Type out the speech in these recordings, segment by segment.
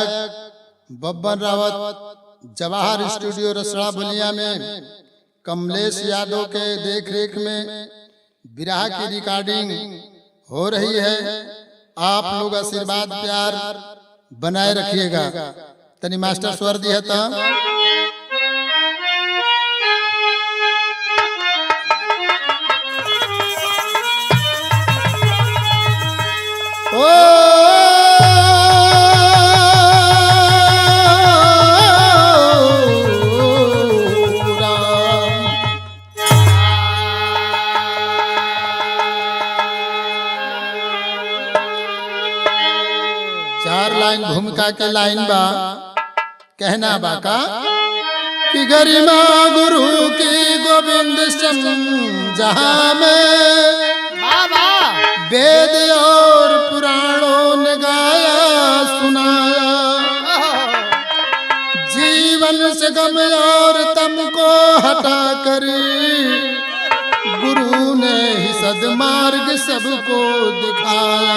गायक बब्बन रावत जवाहर स्टूडियो रसड़ा बलिया में कमलेश यादव के देखरेख में विरह की रिकॉर्डिंग हो रही है। आप लोग आशीर्वाद प्यार बनाए रखिएगा। तनी मास्टर स्वर दिया था। ओ चार लाइन भूमिका के लाइन बा कहना बाका कि गरिमा गुरु की गोविंद जहां में वेद और पुराणों ने गाया सुनाया। जीवन से गम और तम को हटा कर गुरु ने ही सद्मार्ग सबको दिखाया।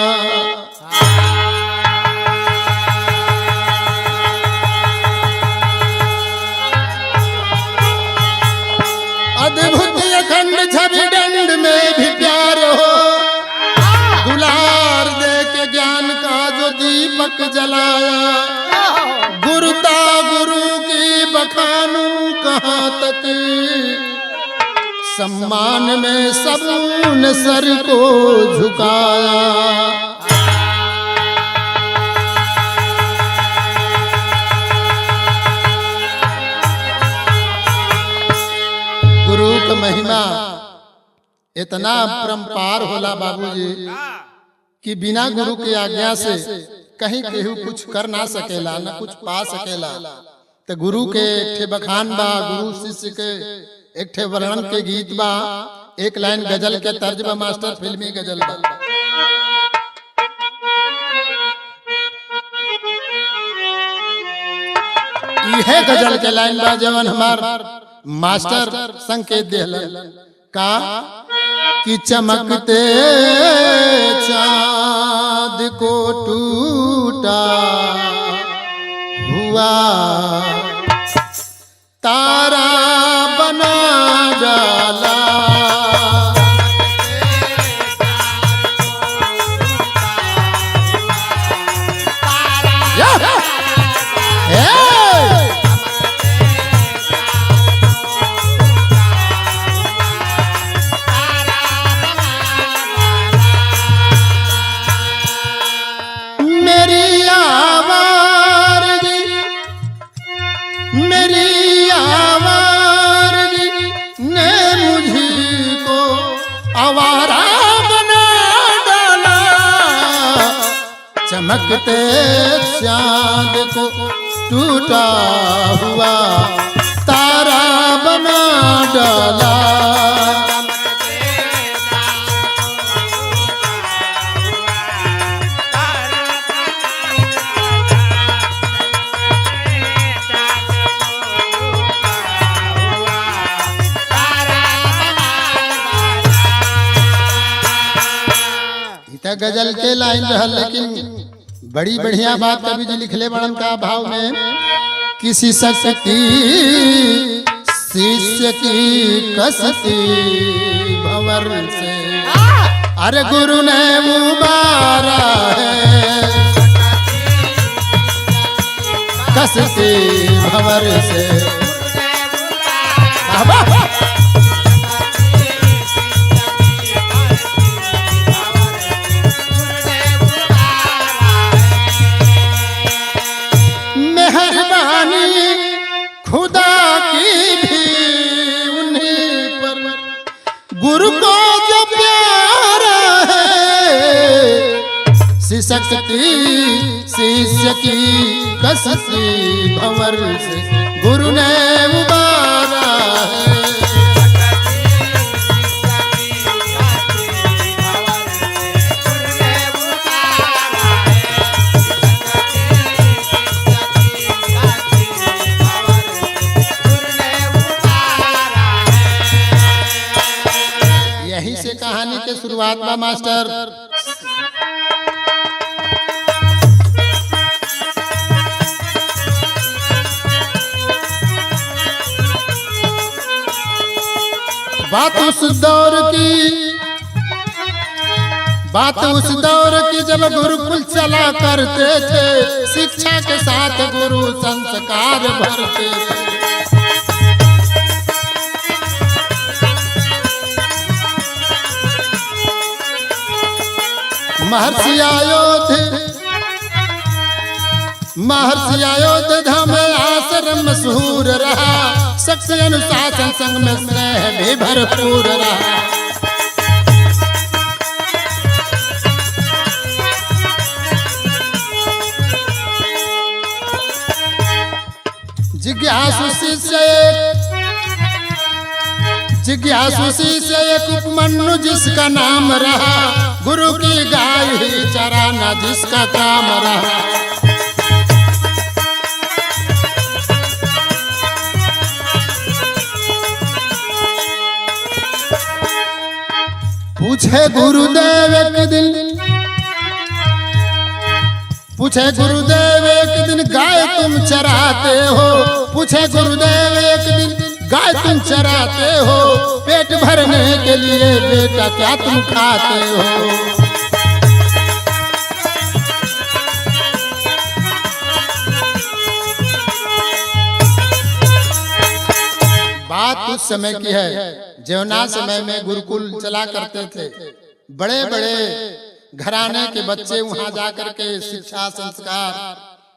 अद्भुत अखंड छवि दंड में भी प्यार हो, दुलार दे के ज्ञान का जो दीपक जलाया। गुरुता गुरु की बखानू कहाँ तक, सम्मान में सबने सर को झुकाया। गुरु का महिमा इतना परम्पार होला बाबूजी कि बिना गुरु की आज्ञा से कहीं केहू कुछ कर ना सकेला, न कुछ पा सकेला। तो गुरु के एक ठे बखान बा, गुरु शिष्य के एक ठे वर्णन के गीत बा, एक लाइन गजल के तर्ज बा मास्टर, फिल्मी गजल बा। यह गजल के लाइन बा जवन हमार मास्टर संकेत देहलन का कि चमकते चाँद को टूटा हुआ तारा बना डाला। चमकते चाँद को टूटा हुआ तारा बना डाला। इतना गजल के लाइन रहल, लेकिन बड़ी बढ़िया बात कवि जी लिखले बड़न का भाव में, किसी शक्ति शिष्य की कसती भंवर से, अरे गुरु ने उबारा है कसती भंवर से। खुदा की भी उन्हीं पर, गुरु को जो प्यारा है, शक्ति शिष्य की कसती भंवर से गुरु ने उबारा है। कहानी के शुरुआत में मास्टर बात उस दौर की जब गुरुकुल चला करते थे, शिक्षा के साथ गुरु संस्कार भरते थे। महर्षि अयोध्या में आश्रम मशहूर रहा, शक्ति अनुशासन संग में स्नेह भी भरपूर रहा। जिज्ञासु शिष्य एक उपमन्यु जिसका नाम रहा, गुरु की गाय ही चराना जिसका काम रहा। पूछे गुरुदेव एक दिन गाय तुम चराते हो, पूछे गुरुदेव एक दिन गाय तुम चराते हो, पेट भरने के लिए बेटा क्या तुम खाते हो। बात उस समय की है, जौना समय में गुरुकुल चला करते थे। बड़े बड़े घराने के बच्चे वहां जाकर के शिक्षा संस्कार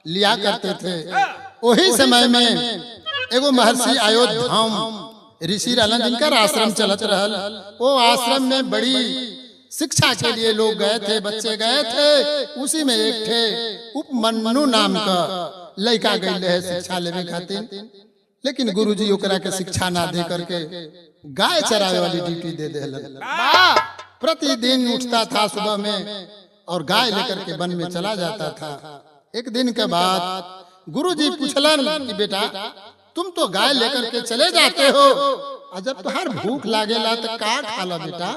लिया करते थे। वही समय में एगो महर्षि अयोध्याम ऋषि रहलन, जिनका आश्रम चलत रहल। वो आश्रम में बड़ी शिक्षा के लिए लोग गए थे, बच्चे गए थे। उसी में एक थे उपमन्यु नाम का लड़का गई है शिक्षा लेने खातिर, लेकिन गुरुजी ओकरा के शिक्षा ना दे करके गाय चरावे वाली ड्यूटी दे देलन। प्रतिदिन उठता था सुबह में और गाय लेकर के वन में चला जाता था। एक दिन के बाद गुरुजी पूछलन कि बेटा तुम तो गाय लेकर के चले जाते हो, और जब तुहार भूख लागेला तो का खाला बेटा,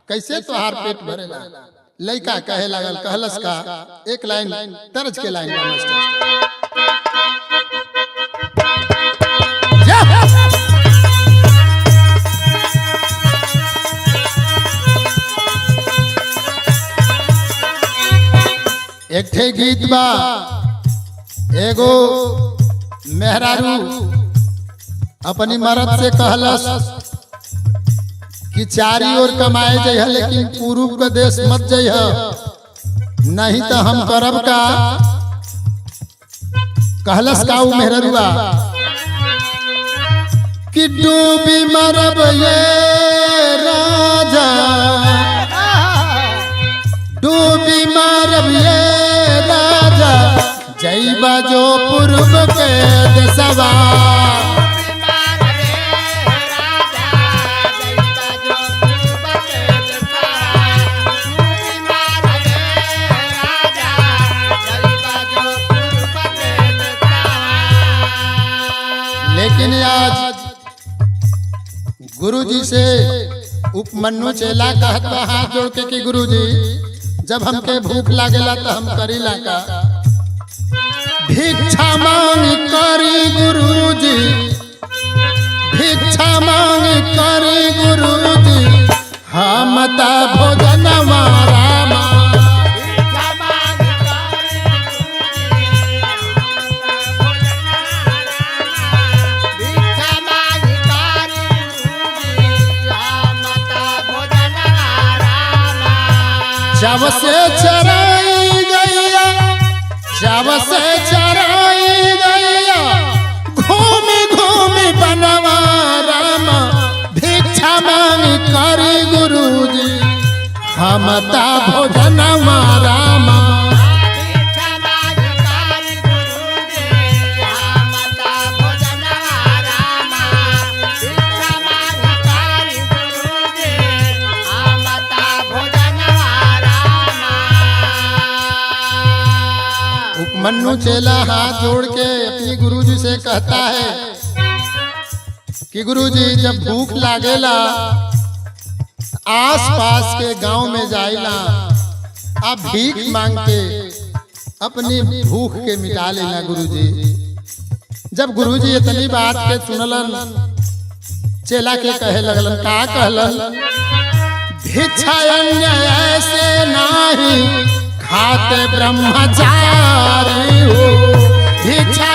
कैसे तुहार पेट भरेला। लड़का कहे लगल, कहलस का एक लाइन तर्ज के लाइन का मास्टर। एक थे गीत बा, एगो मेहरारू अपनी मर्द से कहलस कि चारी ओर कमाए जइह, लेकिन पूर्व का देश मत जइह, नहीं तो हम करब का। कहलस का उ मेहरारूआ कि डूबी मरब ये राजा, डूबी मरब ये राजा, जइबा जो पूर्व के देशवा। लेकिन आज गुरुजी से उपमन्यु चेला कहता हाथ जोड़ के कि गुरुजी जब हमके भूख लागेला तो हम करीला का। भिक्षा मांग करी गुरुजी, भिक्षा मांग करी गुरुजी, हम ता भोजन रामा। जब से चराई गैया, जब से चराई गैया, घूमी घूमी बनवा रामा, भिक्षा मांग करी गुरुजी, हम ता भोजन रामा। उपमन्यु चेला हाथ जोड़ के अपनी गुरुजी से कहता है कि गुरुजी जब भूख लागेला आस पास के गांव में जाइला, आप भीख मांग के अपनी भूख के मिटा लेना गुरुजी। जब गुरुजी इतनी बात के सुनलन, चेला के कहे लगलन, का कहलन, भिक्षा ऐसे नाही खाते ब्रह्मचारी हो, भिक्षा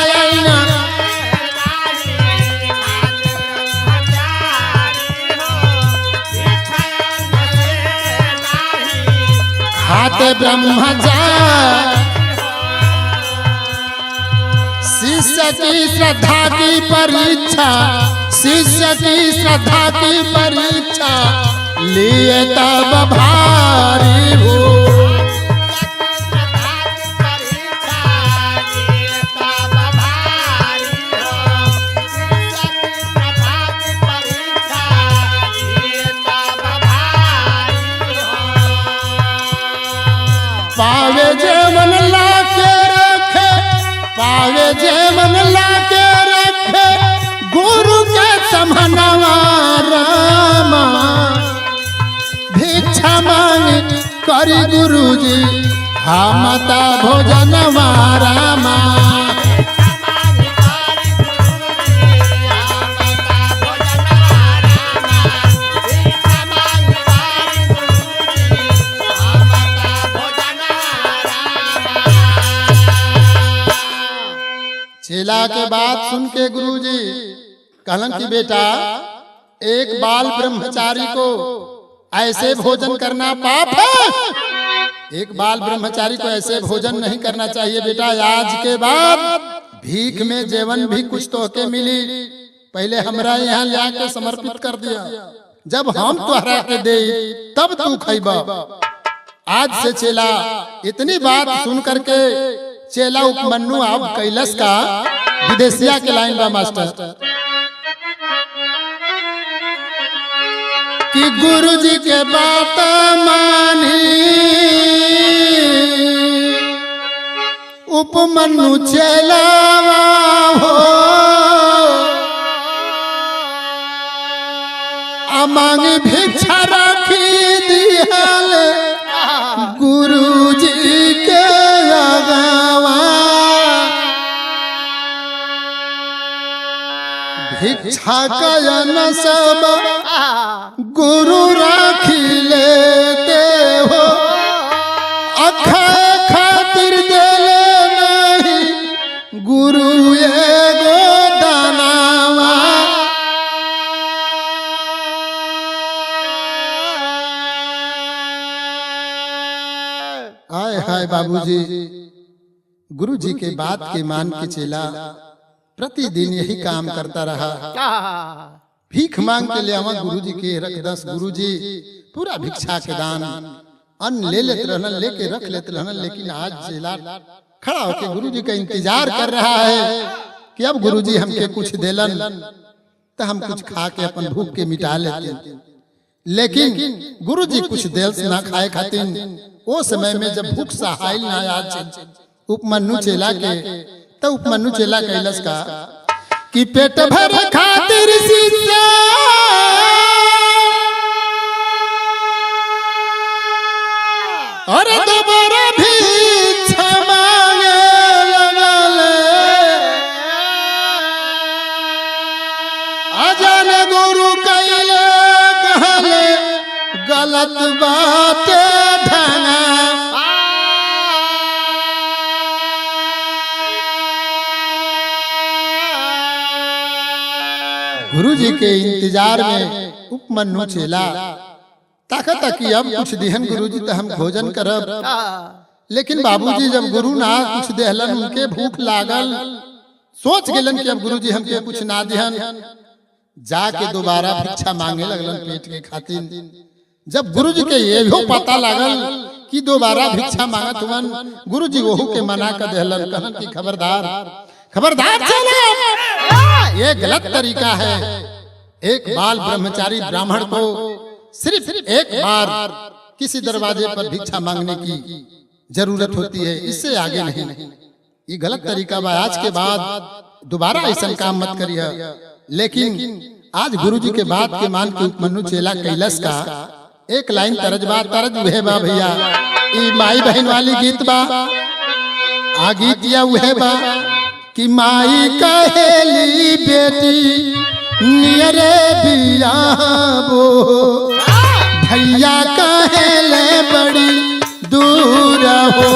खाते ब्रह्मचारी, शिष्य की श्रद्धा की परीक्षा, शिष्य की श्रद्धा की परीक्षा लिए तब भारी हो, पावे जेवन ला के रखे, पावे जेवन ला के रखे गुरु के समनवा रामा, भिक्षा मांग करी गुरुजी हमता भोजनवा रामा, चेला के बात सुन के गुरुजी कहलन कि बेटा, एक बाल ब्रह्मचारी को ऐसे भोजन करना पाप है, एक बाल ब्रह्मचारी को ऐसे भोजन नहीं करना चाहिए बेटा। आज के बाद भीख में जेवन भी कुछ तो के मिली, पहले हमरा यहाँ ला के समर्पित कर दिया, जब हम तोहरा के दे तब तू खैबा। आज से चेला इतनी बात सुन करके चेला उपमन्यु अब कैलाश का विदेशिया के लाइन बा मास्टर कि गुरुजी के बात मानी, उपमन्यु चेलावा हो, मांग भिक्षा रखी दिहल गुरुजी के लगावा, भिक्षा कयन सब गुरु राखी लेते हो, अखाए खातिर देले नहीं गुरु एगो दानावा, हाय हाय बाबूजी। गुरुजी के बात के मान के चेला प्रतिदिन यही काम करता रहा, भीख मांग के ले आवा गुरुजी के रख दस, गुरुजी पूरा भिक्षा के दान अन्न ले लेते रहना, लेके रख लेते रहना। लेकिन आज चेला खड़ा होके गुरुजी का इंतजार कर रहा है कि अब गुरुजी हमके कुछ देलन तो हम कुछ खा के अपन भूख के मिटा लेते। लेकिन गुरुजी कुछ देर से ना खाए खातिर वो समय में जब भूख सहाय ना आज उपमन्यु चेला के, तो उपमन्यु चेला कैलाश का कि पेट भर खातिर शिष्य और दोबारा भिक्षा मांगे लगले, अजान गुरु कैले कहले गलत बात ढंगा, गुरुजी के इंतजार में उपमन्यु चेला ताकत कि अब कुछ दिहन गुरुजी तो हम भोजन करब। लेकिन बाबूजी जब गुरु ना कुछ देहलन, उनके भूख लागल, सोच गेलन कि अब गुरुजी हमके कुछ ना दिहन, जाके दोबारा भिक्षा मांगे लगलन पेट के खातिर। जब गुरुजी के ये भी पता लागल कि दोबारा भिक्षा मांगत हुवन, गुरुजी वहू के मना कर देहलन, कहलन कि खबरदार खबरदार चला, ये गलत तरीका है। एक बाल ब्रह्मचारी ब्राह्मण को सिर्फ एक बार किसी दरवाजे पर भिक्षा मांगने की जरूरत होती है, इससे आगे नहीं। ये गलत तरीका बा, आज के बाद दोबारा ऐसा काम मत करिए। लेकिन आज गुरुजी के बात के मान के उपमन्यु चेला कैलाश का एक लाइन तरज उहे बा भैया, ई माई बहन वाली गीत बा, आ गीत या उहे बा कि माई कहेली बेटी नियरे बियाबो भैया कहेले बड़ी दूर हो।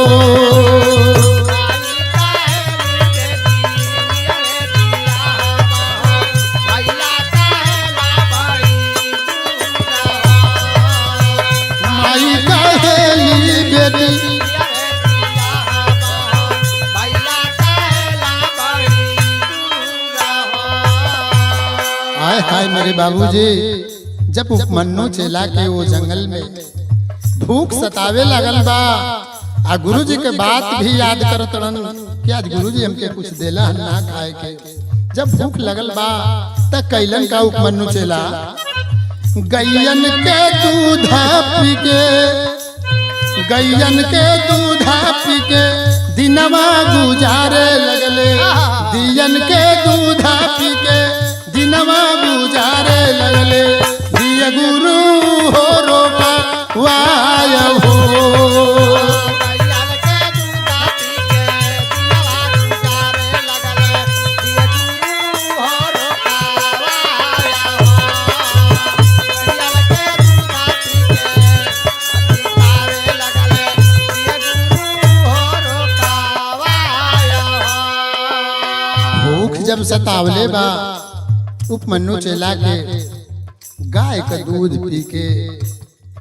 माई कहेली बेटी हाय हाय मेरे बाबूजी, जब उपमन्यु चला के वो जंगल में भूख सतावे लगल बा आ गुरुजी के बात भी याद करतन कि आज गुरुजी हमके कुछ देला ना खाए के। जब भूख लगल बा त कैलन का उपमन्यु चला गैयन के दूधा पी के, गैयन के दूधा पी के दिनवा गुजारे लगले। दियन के दूधा पी के दिनवा गुजारे लगले। दिय गुरु हो रोका वाय हो। भूख जब सतावले बा उपमन्यु चला के गाय का दूध पी के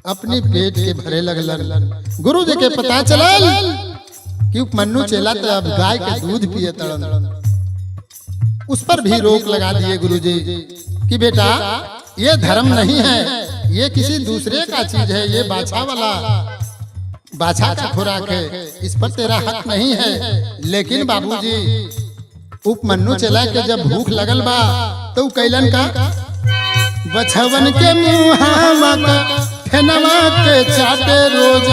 अपने पेट के भरे लगलन। गुरु जी के पता चलल कि उपमन्यु चला तो अब गाय के दूध पिए तड़न। उस पर भी रोक लगा दिए गुरु जी कि बेटा ये धर्म नहीं है, ये किसी दूसरे का चीज है, ये बाछा वाला बाछा का खुराक है, इस पर तेरा हक नहीं है। लेकिन बाबूजी उपमन्यु चला के जब भूख लगल बा तो कैलन का बछवन के मुहावा का फेनवा के चाटे रोज।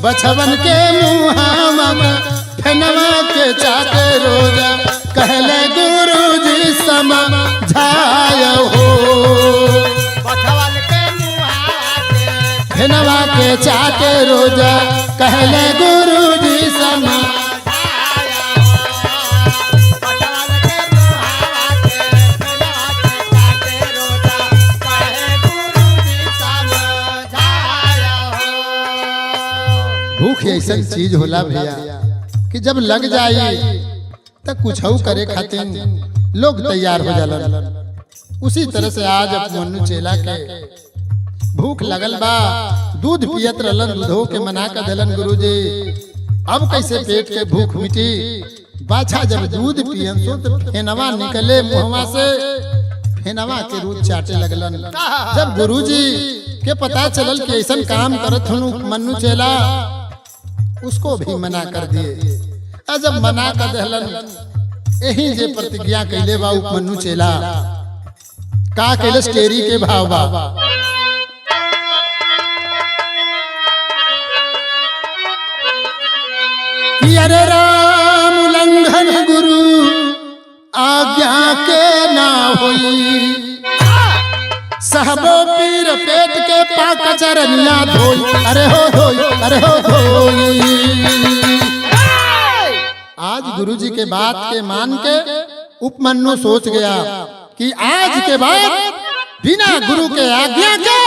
बछवन के मुहावा का फेनवा के चाटे रोज। कहले गुरुजी समझाय हो। बछवन के मुहावा के फेनवा के चाटे रोज। कहले गुरुजी समझाय भूख ऐसा चीज होला भैया कि जब लग जाए तो कुछ करे खातिर लोग तैयार हो जालन। उसी तरह से आज उपमन्यु चेला के भूख लगल बा, दूध पियत रहलन, दूधो के मना कर देलन गुरुजी। अब कैसे पेट के भूख मिटी? बाछा जब दूध पियन तो फेनवा निकले मुहवा से, फेनवा के रूप चाटे लगलन। जब गुरुजी के पता चलल कि ऐसा काम करत हूँ उपमन्यु चेला, उसको भी मना कर दिए। जब मना कर दहलन यही जे प्रतिज्ञा कैले बा उपमन्यु चेला का कैलस टेरी के भाव बा। कि अरे राम उल्लंघन गुरु आज्ञा के ना होई। सहबो पीर पेट के पाक चरनिया धोई। अरे हो धोई, अरे हो धोई। आज गुरुजी के बात के मान के उपमन्यु सोच गया कि आज के बाद बिना गुरु के आज्ञा के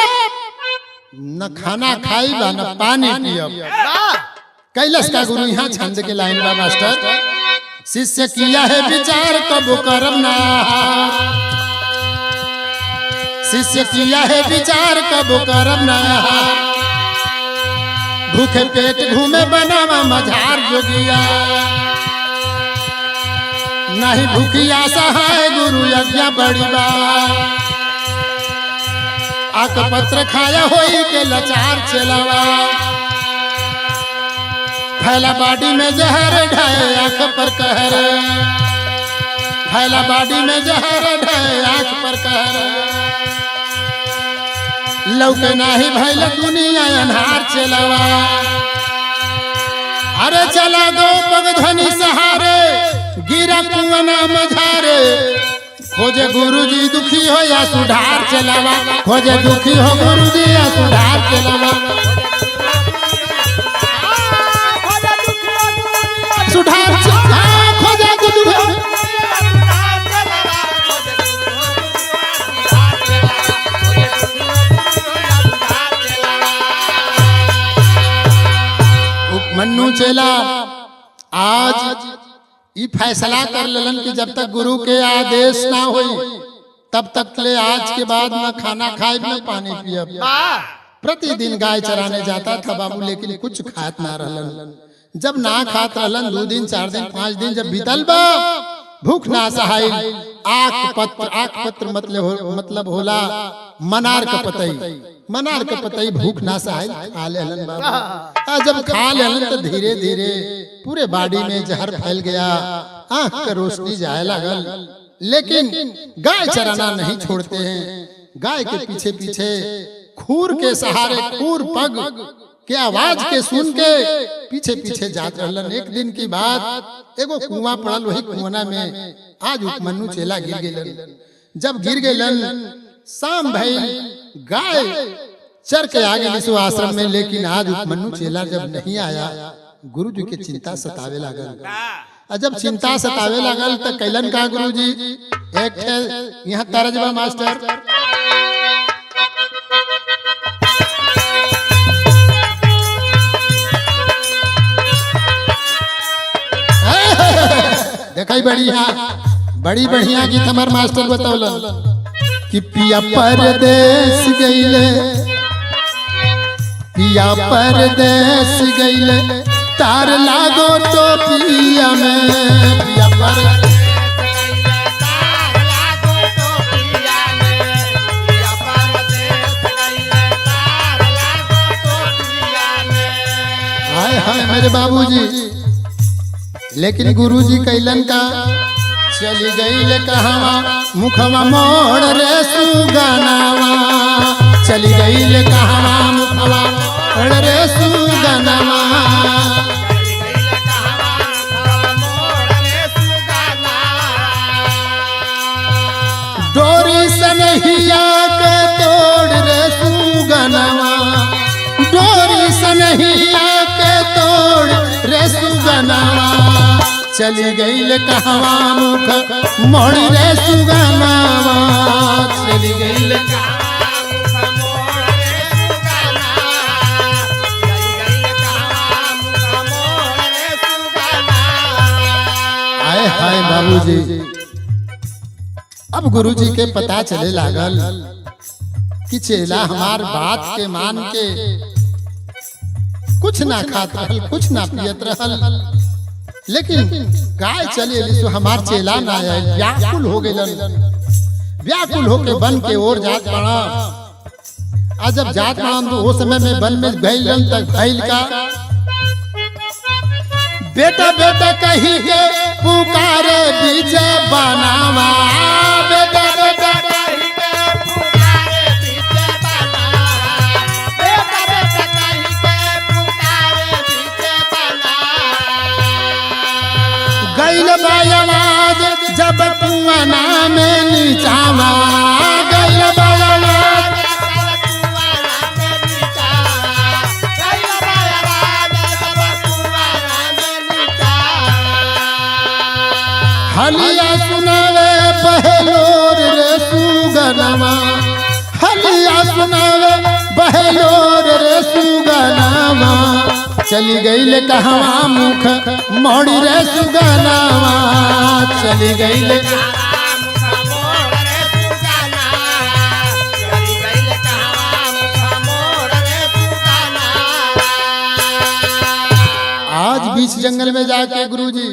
न खाना खाई बा न पानी पियब। कैलाश का गुरु यहाँ छंद के लाइन बा मास्टर। शिष्य किया है विचार कबो करम ना। शिष्य किया है विचार कबो करम ना। भूखे पेट घूमे बनावा मझार जोगिया। नहीं भूखिया सहाय गुरु यज्ञ बड़ी बा। आक पत्र खाया होई के लाचार चलावा। फैला बाडी में जहर ढाए आंख पर कहर। फैला बाडी में जहर ढाए आंख पर कहर। लौके नाही भैल दुनिया अन्हार चलावा। अरे चला दो पग ध्वनि सहारे गिरा कुआना मझारे। खोजे गुरुजी दुखी हो या सुधार चलावा। खोजे दुखी हो गुरुजी या सुधार चलावा। सुधार खोजे गुरु चेला आज ई फैसला कर लेलन कि जब तक गुरु के आदेश ना होई तब तक ले आज के बाद न खाना खाए न पानी पियब। प्रतिदिन गाय चराने जाता था बाबू, लेकिन कुछ खात ना रहलन। जब ना खात रहलन 2 दिन 4 दिन 5 दिन जब बीतल बा, भूख ना सहाय, आक पत्र मतलब होला मनार का पतई, मनार का पतई भूख ना सहाय खा लेलन बाबू। जब खा लेलन तो धीरे धीरे पूरे बॉडी में जहर फैल गया, आंख का रोशनी जाए लगल। लेकिन गाय चराना नहीं छोड़ते हैं, गाय के पीछे पीछे खूर के सहारे, खूर पग के आवाज के सुन के पीछे पीछे जात रहलन। एक दिन की बात, एगो कुआं पड़ल, वही कुआं में आज उपमन्यु चेला गिर गइलन। जब गिर गइलन शाम भई, गाय चर के आगे निसु आश्रम में, लेकिन आज उपमन्यु चेला जब नहीं आया, गुरु जी के चिंता सतावे लागल। जब चिंता सतावे लागल तो कैलन का गुरु जी, एक यहाँ तरजबा मास्टर, देखा बड़ी बढ़िया गीत हमार मास्टर बतौलन कि पिया परदेश गईले, पिया परदेश गईले, तार लागो तो पिया में, पिया परदेश गईले, तार लागो तो पिया में, पिया परदेश गईले, तार लागो तो पिया में। हाय हाय मेरे बाबूजी। लेकिन गुरुजी कैलन का, चली गई कहवा मुखवा मोड़ रे सुगनावा, चली गई कहवा मुखवा मोड़ रे सुगनावा, डोरी सनहिया के तोड़ रे सुगनावा, डोरी सनहिया के तोड़ रे सुगनावा, चली गई कहवा मुख मोड़ी रे सुगनावा, चली गई कहवा मुख मोड़ रे सुगनावा, चली गई कहवा मुख मोड़ रे सुगनावा। आए हाय बाबूजी। अब गुरुजी के पता चले लागल कि चेला हमार बात के मान के कुछ ना खात रहल, कुछ ना पियत रहल, लेकिन गाय चले तो हमार चेला ना आए, व्याकुल हो गइलन। व्याकुल होके वन के ओर जात पड़ा। आज जब जात पड़ा तो वो समय में वन में गइलन तक भइल का, बेटा बेटा कही के पुकारे बीच बनावा, बेटा बेटा कही के पुकारे बीच बनावा, बेटा बेटा कही के पुकारे बीच बनावा। गइल बायवाज जब कुआं में नीचावा, गइल बायवाज जब कुआं में नीचावा, गइल बायवाज जब कुआं में नीचावा। हलिया सुनावे बहेलोर रे सुगनावा, हलिया सुनावे बहेलोर रे सुगनावा, चली गई कहवा मुख मोड़ी रे सुगनावा, चली गई कहवा मुख मोड़ रे सुगनावा, चली गई कहवा मुख मोड़ रे सुगनावा। आज बीच जंगल में जाके गुरुजी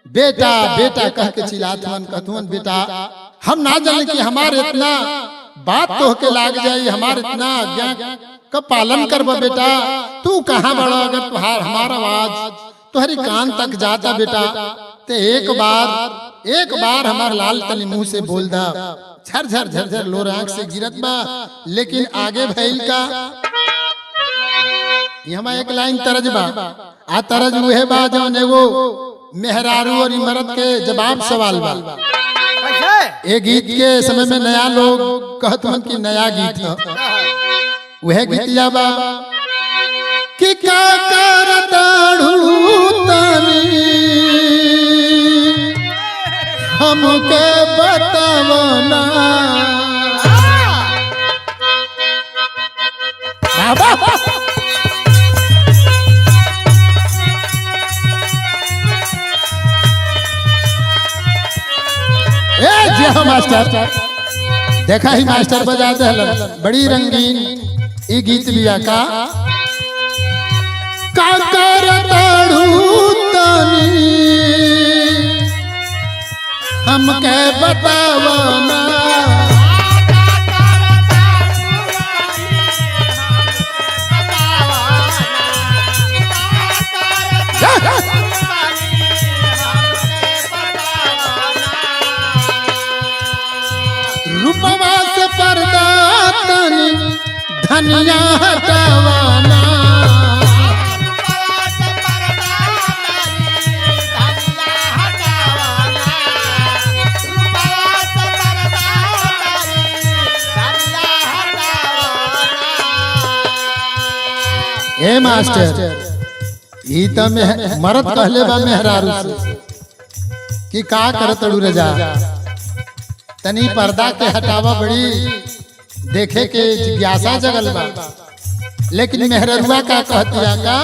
बेटा बेटा कह के चिल्लाथवन, कहथवन बेटा हम ना जाने कि हमारे इतना बात तो के लाग जाई, हमारे इतना आज्ञा का पालन करबा बेटा, तू कहाँ बड़ा, अगर तुहार हमारा आवाज तुहरी कान तक जाता बेटा, ते एक बार हमार लाल तनी मुंह से बोल दा, झर झर झर झर लोर आंख से गिरत बा। लेकिन आगे भइल का, यहाँ एक लाइन तरज बा, आ तरज उहे बा जौन एगो मेहरारू और इमरत के जवाब सवाल बा। ये गीत के समय में नया लोग कहत हन कि नया गीत है, वह गीतिया बा कि का करताड़ू तनी हमके बतावना, बाबा जय हो मास्टर। देखा ही मास्टर बजा दे बड़ी रंगीन ई गीत बिया का करताड़ू तनी हमके बतावना रूपवा से पर्दा तनी धनिया हटावाना ए मास्टर ई त मरद कहले बा मेहरारू से कि का करतड़ू रजा तनी पर्दा के हटावा बड़ी देखे के जिज्ञासा जगल बा लेकिन मेहररुआ का कहतिया का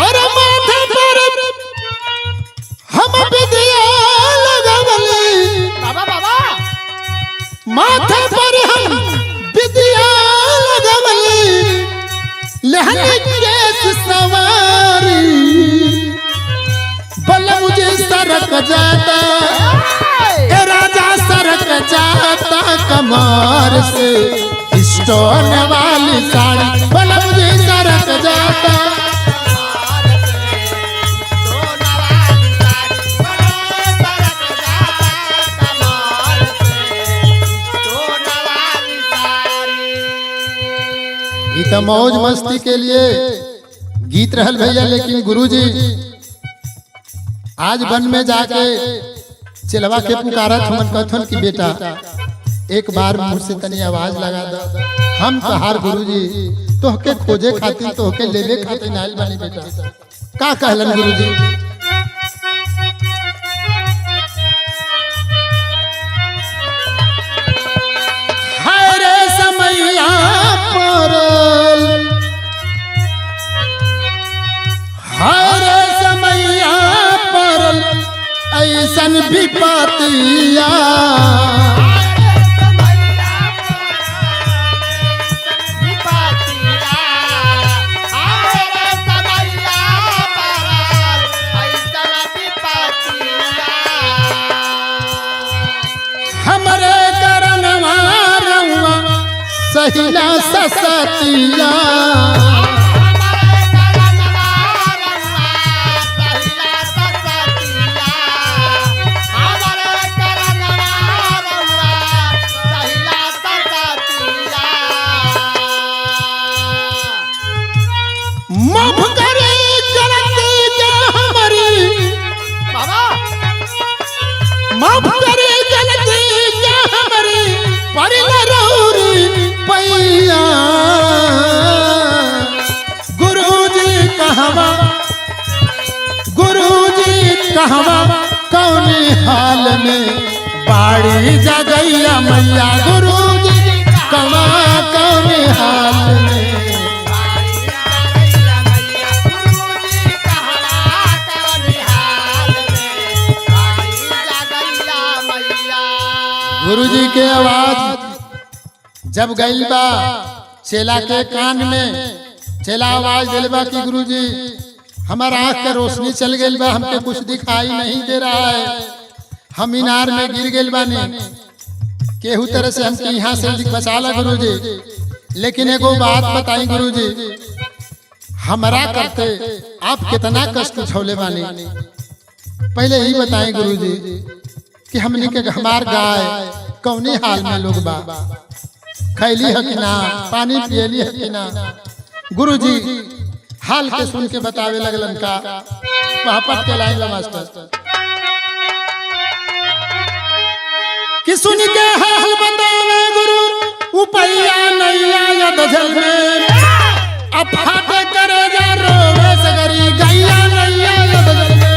और माथे पर हम बिंदिया लगावली बाबा बाबा माथे पर हम बिंदिया लगावली लहंगे केस सवारी बल मुझे सरक जाता ए राजा सरक जाता कमर से स्टोन वाली साड़ी बल मुझे सरक जाता ई तो मौज मस्ती के लिए गीत रहल भैया लेकिन गुरुजी आज वन में जाके चिलवा के पुकारत हमन कथन की बेटा एक बार मुझसे तनी आवाज लगा दो हम तहार गुरुजी तोहके खोजे खातिर तोहके लेवे खातिर नाइल बानी बेटा का कहलन गुरुजी हाय रे समैया परल हाय रे समैया परल ऐसन विपतिया हमरे करनवा रउआ सहिला ससतिया माफ करे गलती के हमारी माफ करे गलती के हमारी परिल रौरी पैया गुरुजी कहवा कौनी हाल में बाड़ी जगैया मैया गुरुजी कहवा कौनी हाल में गुरुजी के आवाज जब गइल बा चेला के कान में चेला आवाज दिल बा कि गुरुजी हमारा आँख का रोशनी चल गइल बा हमके कुछ दिखाई नहीं दे रहा है हम मीनार में गिर गइल बानी केहू तरह से हमके यहाँ से बचा ला गुरुजी लेकिन एगो बात बताई गुरुजी हमारा करते आप कितना कष्ट उठौले बानी पहले ही बताएं गुरुजी कि हमने के हमार गाय कौने हाल में लोग बा खैली है कि ना पानी पियली है कि ना गुरुजी हाल के सुन के बतावे लगलन का पहापट के लाइन ला मास्टर कि सुन के हाल बतावे गुरु उपैया नैया यद जल में अफाट करे जा रोवे सगरी गैया नैया यद जल में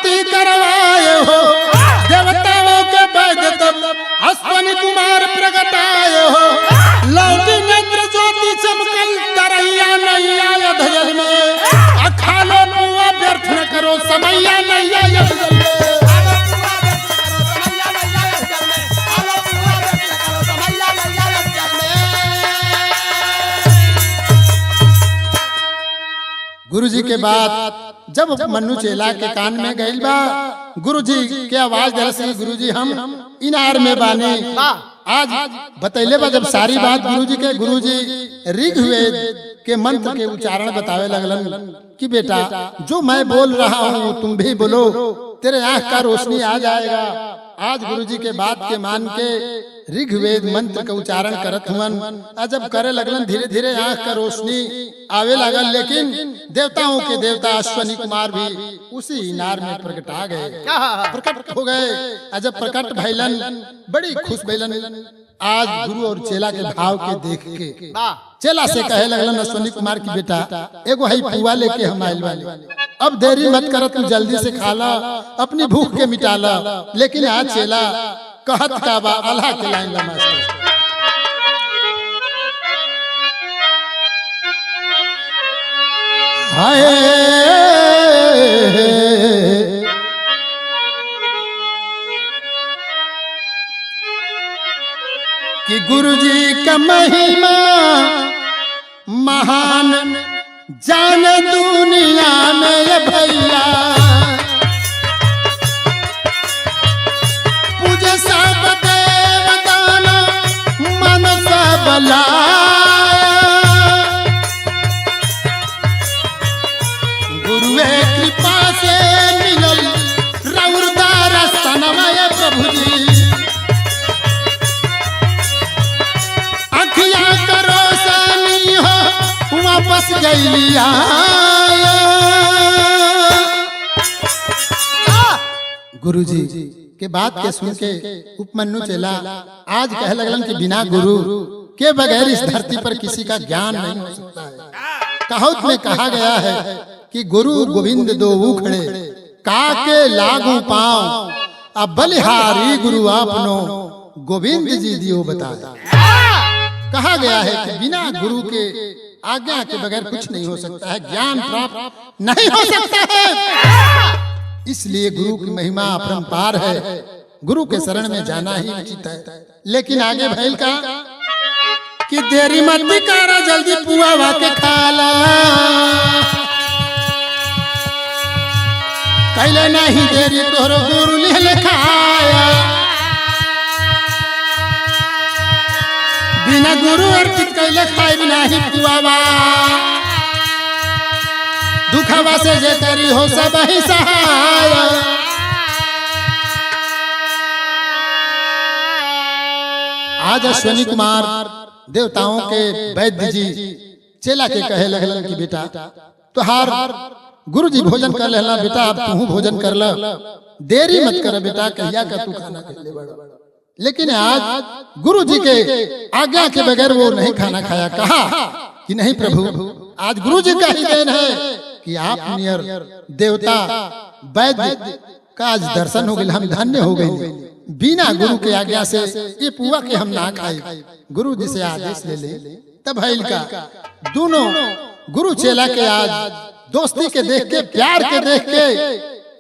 स्तुति करवाए हो, देवताओं के वैद्य तब अश्वनी कुमार प्रगटाए हो। लौटी नेत्र ज्योति चमकल तरैया नैया धजल में, अखालो पुआ व्यर्थ न करो समैया नैया धजल में। गुरुजी के बाद जब मन्नू चेला के कान में गइल बा, गुरुजी के आवाज दरअसल गुरुजी हम इनार में बाने। आज बतैले बा जब सारी बात गुरुजी ऋग्वेद के मंत्र के उच्चारण बतावे लगलन कि बेटा जो मैं बोल रहा हूँ तुम भी बोलो, तेरे आंख का रोशनी आ जाएगा। आज गुरुजी के बात के मान के ऋग्वेद मंत्र का उच्चारण करत हुवन। जब करे लगलन धीरे धीरे आंख का रोशनी आवे लगल। लेकिन देवताओं के देवता अश्वनी कुमार भी उसी इनार में प्रकटा गए, प्रकट हो गए। जब प्रकट भइलन बड़ी खुश भइलन। आज गुरु और चेला के भाव के देख के चेला से कहे लगलन अश्वनी कुमार की बेटा एगो हई पुआ लेके हम आइल वाली, अब देरी मत कर, तू जल्दी से खा ला, अपनी भूख के मिटा ला। लेकिन आज चेला कहत का बा अल्लाह के लाइन ला मास्टर। हाय कि गुरुजी का महिमा महान जान दुनिया में भैया, पूजे सब देवताना मन सब लाया। गुरुए कृपा से मिलल रउरदार सनमय प्रभु जी, अखियां करो सनी हो वापस गईलिया। गुरुजी के बात के सुन के उपमन्यु चेला आज कह लगलन कि बिना गुरु के बगैर इस धरती पर किसी का ज्ञान नहीं हो सकता है। कहावत में कहा गया है कि गुरु गोविंद दो उखड़े, काके लागू पांव, अब बलिहारी गुरु आपनो गोविंद जी दियो बताया। कहा गया है कि बिना गुरु के आज्ञा के बगैर कुछ नहीं हो सकता है, ज्ञान प्राप्त नहीं हो सकता है। इसलिए गुरु की महिमा अपरंपार है, गुरु के शरण में जाना ही उचित है। लेकिन आगे भइल का कि देरी मत करा, जल्दी पुआ के खाला, कैले नहीं देरी तोहरो गुरु लिहले खाया। बिना गुरु अर्पित कैले खाए नहीं पुआवा, दुखवा से जे करी हो सब ही सहाय। आज अश्वनी कुमार देवताओं के वैद्य जी चेला के कहे लगलन कि बेटा तुहार गुरु जी भोजन कर लेला, बेटा अब तू भोजन कर ल, देरी मत कर बेटा, कहिया का तू खाना खा ले बड़ा। लेकिन आज गुरु जी के आज्ञा के बगैर वो नहीं खाना खाया। कहा कि नहीं प्रभु, आज गुरु जी का ही देन है कि आप नियर देवता वैद्य का आज दर्शन हो गए, हम धन्य हो गए। बिना गुरु के आज्ञा से ये पुआ के हम ना खाए, गुरु जी से आदेश ले ले। तब भइल का दोनों गुरु चेला के आज दोस्ती के देख के, प्यार के देख के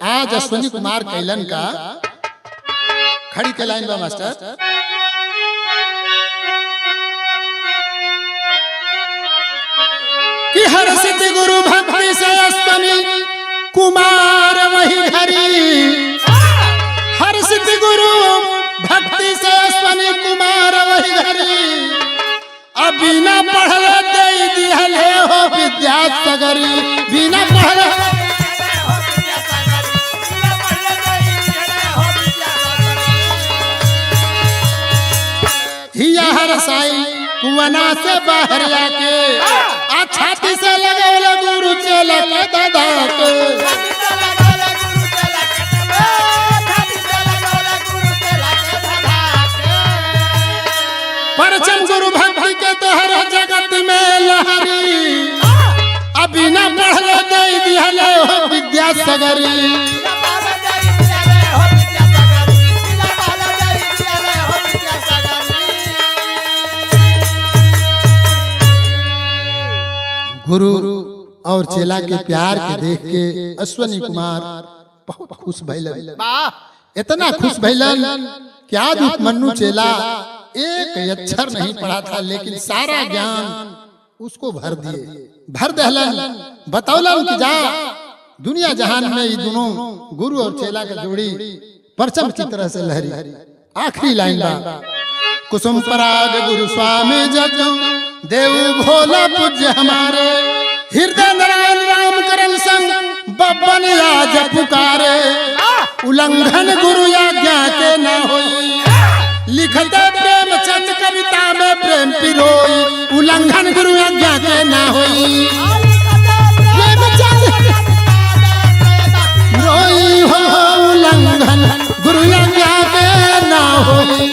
आज अश्वनी कुमार कैलन का खड़ी के लाइन बा मास्टर। कि हर सिद्धि गुरु भक्ति से अश्वनी कुमार वही घरी, हर सिद्धि गुरु भक्ति से अश्वनी कुमार वही घरी, अब बिना पढ़ले दे दिहले हो विद्या सगरी, बिना पढ़ले हिया हर साई कुवना से बाहर आके छाती से लगे गुरु चेला के दादा के। परचम गुरु भक्ति के तोहर जगत में लहरी, अब बिना पढ़ले दे दिहले हो विद्या सगरी। गुरु और चेला के प्यार के देख के अश्वनी कुमार बहुत खुश भइलन। वाह इतना खुश भइलन कि आज उपमन्यु चेला एक अक्षर नहीं पढ़ा था, लेकिन सारा ज्ञान उसको भर दहलन। बतौलन कि जा दुनिया जहान में ये दोनों गुरु और चेला का जोड़ी परचम की तरह से लहरी। आखिरी लाइन बा, कुसुम पराग गुरु स्वामी जग देव भोला पूज्य हमारे, हृदय नारायण राम करन संग बब्बन आज पुकारे, उल्लंघन गुरु आज्ञा के न होई, लिखते प्रेमचंद कविता में प्रेम पिरोई, उल्लंघन गुरु आज्ञा के न होई, प्रेमचंद रोई हो उल्लंघन गुरु आज्ञा के न होई।